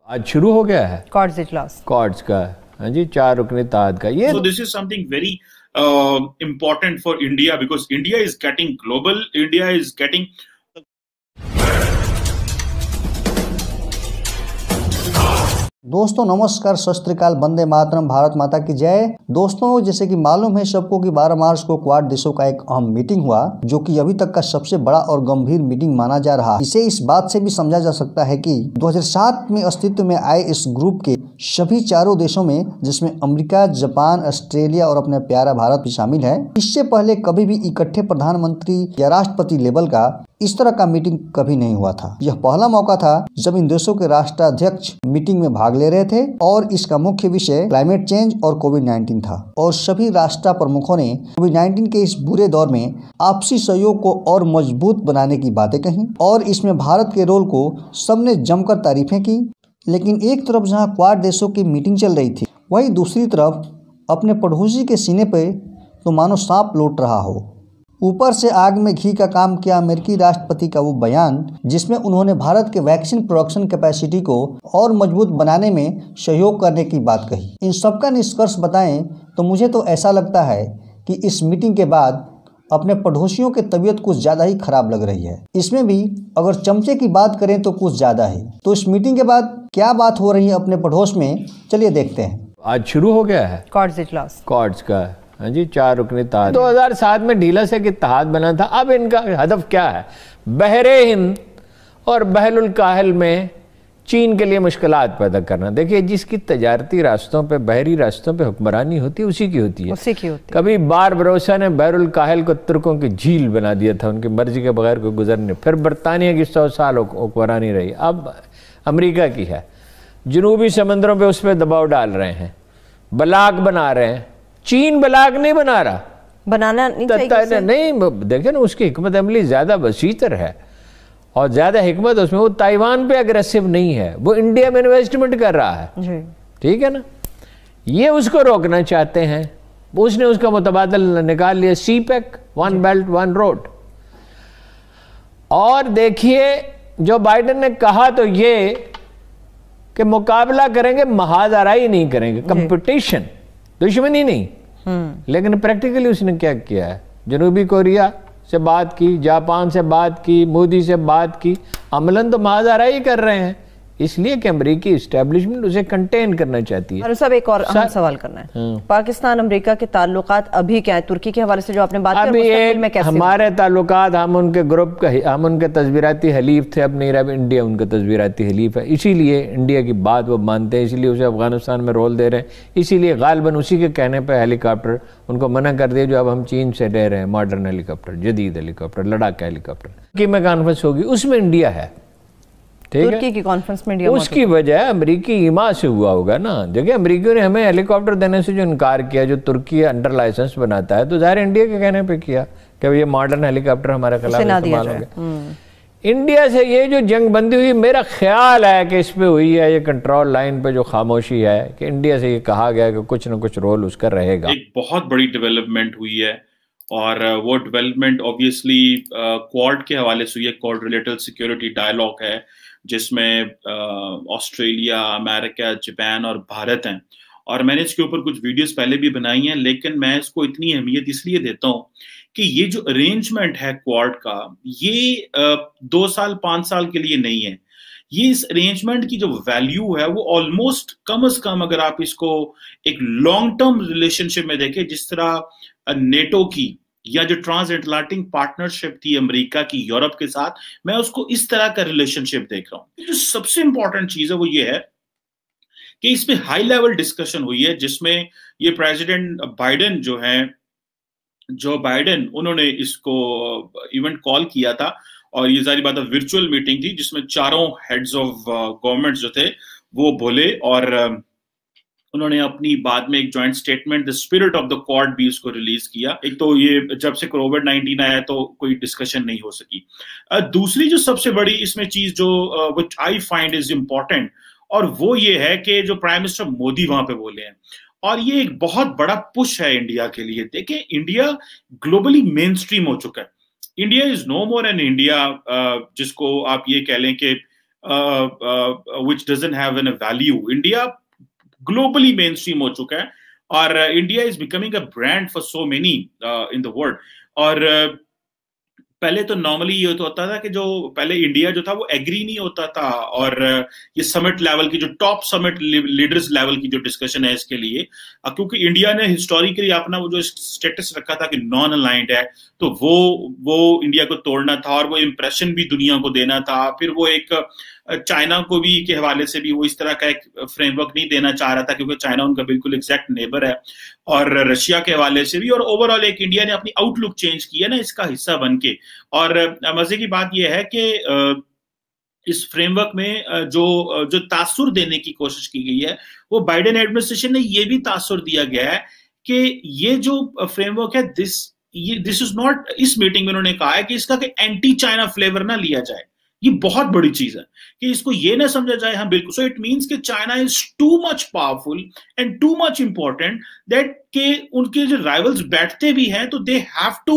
आज शुरू हो गया है क्वाड्स इजलास क्वाड्स का। हाँ जी, 4 रुकनी इत्तेहाद का ये। So this is something very important for India because India is getting global. India is getting दोस्तों नमस्कार, सत श्री अकाल, वंदे मातरम, भारत माता की जय। दोस्तों जैसे कि मालूम है सबको कि 12 मार्च को क्वाड देशों का एक अहम मीटिंग हुआ जो कि अभी तक का सबसे बड़ा और गंभीर मीटिंग माना जा रहा है। इसे इस बात से भी समझा जा सकता है कि 2007 में अस्तित्व में आए इस ग्रुप के सभी 4 देशों में, जिसमें अमेरिका, जापान, ऑस्ट्रेलिया और अपना प्यारा भारत भी शामिल है, इससे पहले कभी भी इकट्ठे प्रधानमंत्री या राष्ट्रपति लेवल का इस तरह का मीटिंग कभी नहीं हुआ था। यह पहला मौका था जब इन देशों के राष्ट्राध्यक्ष मीटिंग में भाग ले रहे थे और इसका मुख्य विषय क्लाइमेट चेंज और कोविड-19 था। और सभी राष्ट्र प्रमुखों ने कोविड-19 के इस बुरे दौर में आपसी सहयोग को और मजबूत बनाने की बातें कही और इसमें भारत के रोल को सबने जमकर तारीफें की। लेकिन एक तरफ जहाँ क्वाड देशों की मीटिंग चल रही थी, वहीं दूसरी तरफ अपने पड़ोसी के सीने पे तो मानो सांप लौट रहा हो। ऊपर से आग में घी का काम किया अमेरिकी राष्ट्रपति का वो बयान जिसमें उन्होंने भारत के वैक्सीन प्रोडक्शन कैपेसिटी को और मजबूत बनाने में सहयोग करने की बात कही। इन सबका निष्कर्ष बताएं तो मुझे तो ऐसा लगता है कि इस मीटिंग के बाद अपने पड़ोसियों की तबीयत कुछ ज़्यादा ही खराब लग रही है। इसमें भी अगर चमचे की बात करें तो कुछ ज़्यादा है। तो इस मीटिंग के बाद क्या बात हो रही है अपने पड़ोस में, चलिए देखते हैं। आज शुरू हो गया है क्वाड्स इजलास क्वाड्स का। हाँ जी, 4 रुकनी इत्तेहाद। 2007 में ढीला से इत्तेहाद बना था। अब इनका हदफ क्या है? बहरे हिंद और बहरुल काहिल में चीन के लिए मुश्किलात पैदा करना। देखिए, जिसकी तजारती रास्तों पे, बहरी रास्तों पे हुक्मरानी होती है उसी की होती है। कभी बारबरोसा ने बहरुल काहिल को तुर्कों की झील बना दिया था, उनकी मर्जी के बगैर कोई गुजरने। फिर बरतानिया की 100 साल हुक्मरानी रही। अब अमेरिका की है। जनूबी समंदरों पे उस पर दबाव डाल रहे हैं, बलाक बना रहे हैं। चीन बलाक नहीं बना रहा, बनाना नहीं चाहिए। नहीं, देखे ना, उसकी हिकमत अमली ज्यादा वसीतर है और ज्यादा हिकमत उसमें। वो ताइवान पे अग्रेसिव नहीं है, वो इंडिया में इन्वेस्टमेंट कर रहा है। ठीक है ना, ये उसको रोकना चाहते हैं। उसने उसका मुतबादल निकाल लिया, सीपेक, 1 बेल्ट 1 रोड। और देखिए, जो बाइडेन ने कहा तो ये कि मुकाबला करेंगे, महादाराई नहीं करेंगे, कंपटीशन, दुश्मनी नहीं। लेकिन प्रैक्टिकली उसने क्या किया है? जनूबी कोरिया से बात की, जापान से बात की, मोदी से बात की। अमलन तो महादाराई कर रहे हैं, इसलिए कि अमेरिकी एस्टेब्लिशमेंट उसे कंटेन करना चाहती है। और सब एक और अहम सवाल करना है, पाकिस्तान अमेरिका के ताल्लुकात अभी क्या है? तुर्की के हवाले से जो आपने बात की, अभी एक हमारे ताल्लुकात, हम उनके ग्रुप का, हम उनके तस्वीराती हलीफ थे, अब नहीं रहा। इंडिया उनका तस्वीराती हलीफ है, इसीलिए इंडिया की बात वो मानते हैं, इसीलिए उसे अफगानिस्तान में रोल दे रहे हैं। इसीलिए गालिबन उसी के कहने पर हेलीकॉप्टर उनको मना कर दिया जो अब हम चीन से ले रहे हैं, मॉडर्न हेलीकॉप्टर, जदीद हेलीकॉप्टर, लड़ाका हेलीकॉप्टर की में कॉन्फ्रेंस होगी, उसमें इंडिया है। तुर्की की कॉन्फ्रेंस में इंडिया, उसकी वजह अमेरिकी ईमा से हुआ होगा ना। देखिए, अमेरिकियों ने हमें हेलीकॉप्टर देने से जो इनकार किया, जो तुर्की अंडर लाइसेंस बनाता है, तो ज़ाहिर इंडिया के कहने पे किया कि ये मॉडर्न हेलीकॉप्टर हमारे खिलाफ इस्तेमाल हो गया। इंडिया से ये जो जंग बंदी हुई, मेरा ख्याल है कि इस पे हुई है, ये कंट्रोल लाइन पे जो खामोशी है कि इंडिया से ये कहा गया कि कुछ न कुछ रोल उसका रहेगा। एक बहुत बड़ी डेवलपमेंट हुई है और वो डेवलपमेंट ऑब्वियसली क्वाड के हवाले से हुई है। क्वाड रिलेटेड सिक्योरिटी डायलॉग है जिसमें ऑस्ट्रेलिया, अमेरिका, जापान और भारत हैं। और मैंने इसके ऊपर कुछ वीडियोस पहले भी बनाई हैं, लेकिन मैं इसको इतनी अहमियत इसलिए देता हूँ कि ये जो अरेंजमेंट है क्वाड का, ये 2 साल 5 साल के लिए नहीं है। ये इस अरेंजमेंट की जो वैल्यू है वो ऑलमोस्ट कम से कम, अगर आप इसको एक लॉन्ग टर्म रिलेशनशिप में देखें, जिस तरह नेटो की या जो ट्रांस अटलांटिक पार्टनरशिप थी अमेरिका की यूरोप के साथ, मैं उसको इस तरह का रिलेशनशिप देख रहा हूं। जो सबसे इंपॉर्टेंट चीज है वो ये है कि इसमें हाई लेवल डिस्कशन हुई है, जिसमें ये प्रेसिडेंट बाइडेन जो बाइडेन, उन्होंने इसको इवेंट कॉल किया था। और ये सारी बात वर्चुअल मीटिंग थी जिसमें चारों हेड्स ऑफ गवर्नमेंट जो थे वो बोले और उन्होंने अपनी बाद में एक joint statement the spirit of the quad भी उसको रिलीज किया। एक तो ये जब से कोविड-19 आया तो कोई डिस्कशन नहीं हो सकी। दूसरी जो सबसे बड़ी इसमें चीज जो which I find is important, और वो ये है कि जो प्राइम मिनिस्टर मोदी वहां पे बोले हैं, और ये एक बहुत बड़ा पुश है इंडिया के लिए। देखें, इंडिया ग्लोबली मेन स्ट्रीम हो चुका है। India is no more an India जिसको आप ये कह लें कि which doesn't have a value. India globally mainstream हो चुका है और India is becoming a brand for so many in the world. और पहले तो नॉर्मली ये होता था कि जो पहले इंडिया जो था वो एग्री नहीं होता था, और ये समिट लेवल की जो टॉप समिट लीडर्स लेवल की जो डिस्कशन है इसके लिए, क्योंकि इंडिया ने हिस्टोरिकली अपना वो जो स्टेटस रखा था कि नॉन अलाइंड है, तो वो इंडिया को तोड़ना था और वो इम्प्रेशन भी दुनिया को देना था। फिर वो एक चाइना को भी के हवाले से भी वो इस तरह का एक फ्रेमवर्क नहीं देना चाह रहा था, क्योंकि चाइना उनका बिल्कुल एग्जैक्ट नेबर है, और रशिया के हवाले से भी, और ओवरऑल एक इंडिया ने अपनी आउटलुक चेंज की है ना इसका हिस्सा बन के। और मजे की बात यह है कि इस फ्रेमवर्क में जो तासुर देने की कोशिश की गई है, वो बाइडेन एडमिनिस्ट्रेशन ने ये भी तासुर दिया गया है कि ये जो फ्रेमवर्क है दिस इज नॉट, इस मीटिंग में उन्होंने कहा है कि इसका एंटी चाइना फ्लेवर ना लिया जाए। ये बहुत बड़ी चीज है कि इसको ये ना समझा जाए, हाँ बिल्कुल। सो इट मीन्स कि China is too much powerful and too much important that के उनके जो राइवल्स बैठते भी हैं तो they have to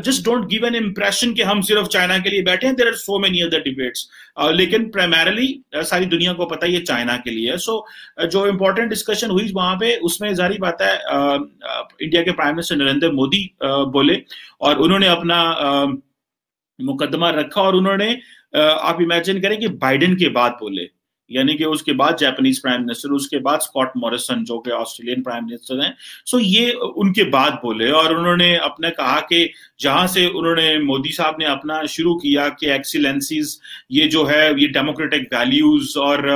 just don't give an impression कि हम सिर्फ चाइना के लिए बैठे हैं। There are so many other debates, लेकिन प्राइमरली सारी दुनिया को पता है ये चाइना के लिए है। सो जो इंपॉर्टेंट डिस्कशन हुई वहां पे, उसमें जारी बात है इंडिया के प्राइम मिनिस्टर नरेंद्र मोदी बोले और उन्होंने अपना मुकदमा रखा, और उन्होंने आप इमेजिन करें कि बाइडेन के बाद बोले, यानी कि उसके बाद जापानीज प्राइम मिनिस्टर, उसके बाद स्कॉट मॉरिसन जो कि ऑस्ट्रेलियन प्राइम मिनिस्टर हैं, सो ये उनके बाद बोले। और उन्होंने अपने कहा कि जहां से उन्होंने मोदी साहब ने अपना शुरू किया कि एक्सीलेंसीज ये जो है ये डेमोक्रेटिक वैल्यूज और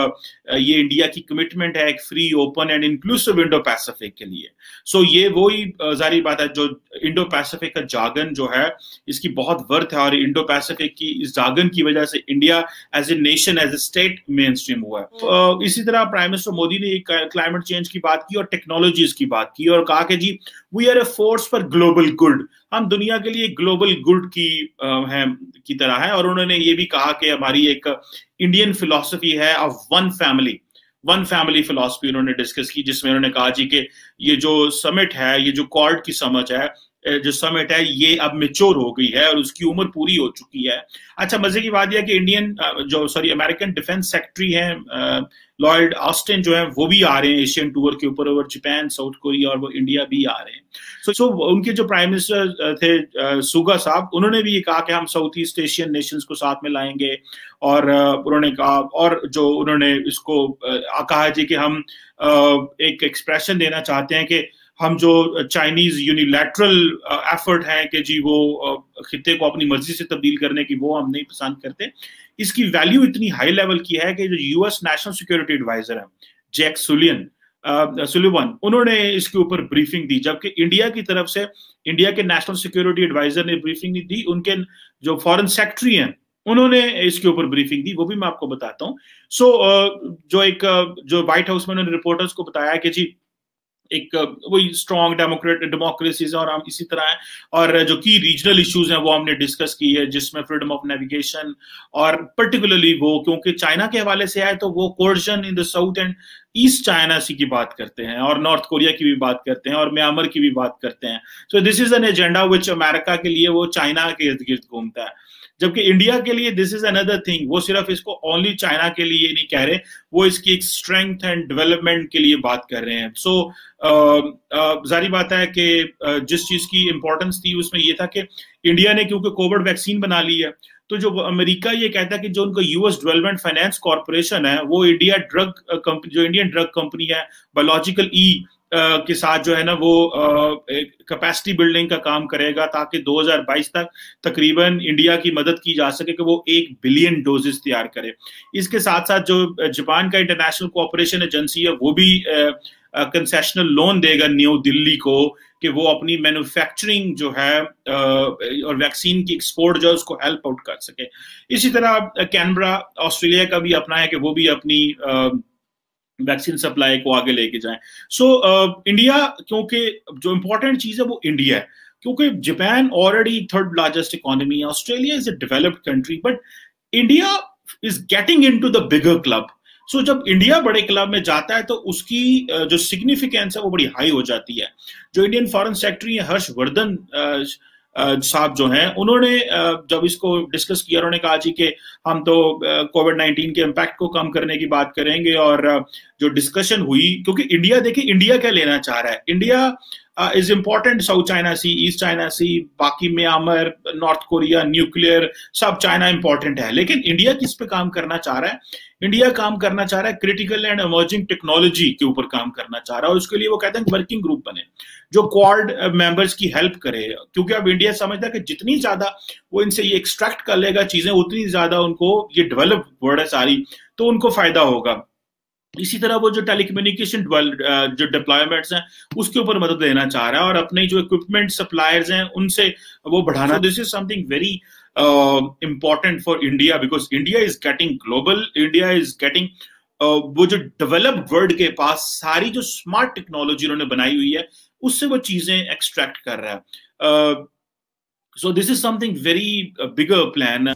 ये इंडिया की कमिटमेंट है एक free open and inclusive Indo Pacific के लिए। सो ये वही जारी बात है, जो इंडो पैसिफिक का जागन जो है इसकी बहुत वर्थ है, और इंडो पैसिफिक की इस जागन की वजह से India as a nation as a state mainstream हुआ है। इसी तरह प्राइम मिनिस्टर मोदी ने क्लाइमेट चेंज की बात की और टेक्नोलॉजीज की बात की, और कहा कि जी we are a force for global good, हम दुनिया के लिए ग्लोबल गुड की तरह है। और उन्होंने ये भी कहा कि हमारी एक इंडियन फिलॉसफी है ऑफ वन फैमिली फिलॉसफी उन्होंने डिस्कस की, जिसमें उन्होंने कहा जी कि ये जो समिट है, ये जो क्वाड की समझ है, जो समिट है, ये अब मेच्योर हो गई है और उसकी उम्र पूरी हो चुकी है। अच्छा, मजे की बात यह है कि अमेरिकन डिफेंस सेक्रेटरी हैं लॉयड ऑस्टिन जो है वो भी आ रहे हैं एशियन टूर के ऊपर, ओवर जापान, साउथ कोरिया और वो इंडिया भी आ रहे हैं। सो उनके जो प्राइम मिनिस्टर थे सुगा साहब, उन्होंने भी ये कहा कि हम साउथ ईस्ट एशियन नेशंस को साथ में लाएंगे, और उन्होंने कहा, और जो उन्होंने इसको कहा जी कि हम एक एक्सप्रेशन देना चाहते हैं कि हम जो चाइनीज यूनिलैटरल एफर्ट है कि जी वो खित्ते को अपनी मर्जी से तब्दील करने की, वो हम नहीं पसंद करते। इसकी वैल्यू इतनी हाई लेवल की है कि जो यूएस नेशनल सिक्योरिटी एडवाइजर है जैक सुलिवन, उन्होंने इसके ऊपर ब्रीफिंग दी, जबकि इंडिया की तरफ से इंडिया के नेशनल सिक्योरिटी एडवाइजर ने ब्रीफिंग नहीं दी, उनके जो फॉरेन सेक्रेटरी हैं उन्होंने इसके ऊपर ब्रीफिंग दी, वो भी मैं आपको बताता हूँ। जो व्हाइट हाउस में उन्होंने रिपोर्टर्स को बताया कि जी एक वही स्ट्रॉन्ग डेमोक्रेसीज और हम इसी तरह है, और जो की रीजनल इश्यूज हैं वो हमने डिस्कस की है, जिसमें फ्रीडम ऑफ नेविगेशन, और पर्टिकुलरली वो क्योंकि चाइना के हवाले से आए तो वो coercion in the South and East China Sea की बात करते हैं, और नॉर्थ कोरिया की भी बात करते हैं, और म्यांमार की भी बात करते हैं। So this is an agenda which America के लिए वो चाइना के इर्द गिर्द घूमता है, जबकि इंडिया के लिए दिस इज अनदर थिंग। वो सिर्फ इसको ओनली चाइना के लिए नहीं कह रहे, वो इसकी एक स्ट्रेंथ एंड डेवलपमेंट के लिए बात कर रहे हैं। सो जारी बात है कि जिस चीज की इंपॉर्टेंस थी उसमें ये था कि इंडिया ने क्योंकि कोविड वैक्सीन बना ली है, तो जो अमेरिका ये कहता है कि जो उनका यूएस डेवलपमेंट फाइनेंस कॉर्पोरेशन है वो इंडियन ड्रग कंपनी है बायोलॉजिकल के साथ जो है ना वो कैपेसिटी बिल्डिंग का काम करेगा, ताकि 2022 तक तकरीबन इंडिया की मदद की जा सके कि वो 1 बिलियन डोजेस तैयार करे। इसके साथ साथ जो जापान का इंटरनेशनल कोऑपरेशन एजेंसी है वो भी कंसेशनल लोन देगा न्यू दिल्ली को कि वो अपनी मैन्युफैक्चरिंग जो है और वैक्सीन की एक्सपोर्ट जो है उसको हेल्प आउट कर सके। इसी तरह कैनबरा ऑस्ट्रेलिया का भी अपना है कि वो भी अपनी वैक्सीन सप्लाई को आगे लेके जाएं। सो इंडिया, क्योंकि जो इंपॉर्टेंट चीज है वो इंडिया है, क्योंकि Japan already third largest economy है, Australia is a developed country, but India is getting into the bigger club. So जब इंडिया बड़े क्लब में जाता है तो उसकी जो सिग्निफिकेंस है वो बड़ी हाई हो जाती है। जो इंडियन फॉरेन सेक्रेटरी है हर्षवर्धन साहब जो हैं, उन्होंने जब इसको डिस्कस किया, उन्होंने कहा जी कि हम तो कोविड-19 के इम्पैक्ट को कम करने की बात करेंगे। और जो डिस्कशन हुई, क्योंकि इंडिया, देखिए इंडिया क्या लेना चाह रहा है, India is important, South China Sea, East China Sea, बाकी म्यांमार, नॉर्थ कोरिया, न्यूक्लियर, सब चाइना इंपॉर्टेंट है। लेकिन इंडिया किस पे काम करना चाह रहा है? इंडिया काम करना चाह रहा है क्रिटिकल एंड इमर्जिंग टेक्नोलॉजी के ऊपर काम करना चाह रहा है। और उसके लिए वो कहते हैं वर्किंग ग्रुप बने जो क्वाड मेंबर्स की हेल्प करे, क्योंकि अब इंडिया समझता है कि जितनी ज्यादा वो इनसे ये एक्सट्रैक्ट कर लेगा चीजें, उतनी ज्यादा उनको, ये डेवलप्ड वर्ल्ड है सारी, तो उनको फायदा होगा। इसी तरह वो जो टेलीकम्युनिकेशन जो डिप्लॉयमेंट्स हैं उसके ऊपर मदद देना चाह रहा है, और अपने जो इक्विपमेंट सप्लायर्स हैं उनसे वो बढ़ाना। This is something very important for India, because India is getting global, India is getting वो जो डेवलप्ड वर्ल्ड के पास सारी जो स्मार्ट टेक्नोलॉजी उन्होंने बनाई हुई है उससे वो चीजें एक्सट्रैक्ट कर रहा है। So this is something very bigger plan.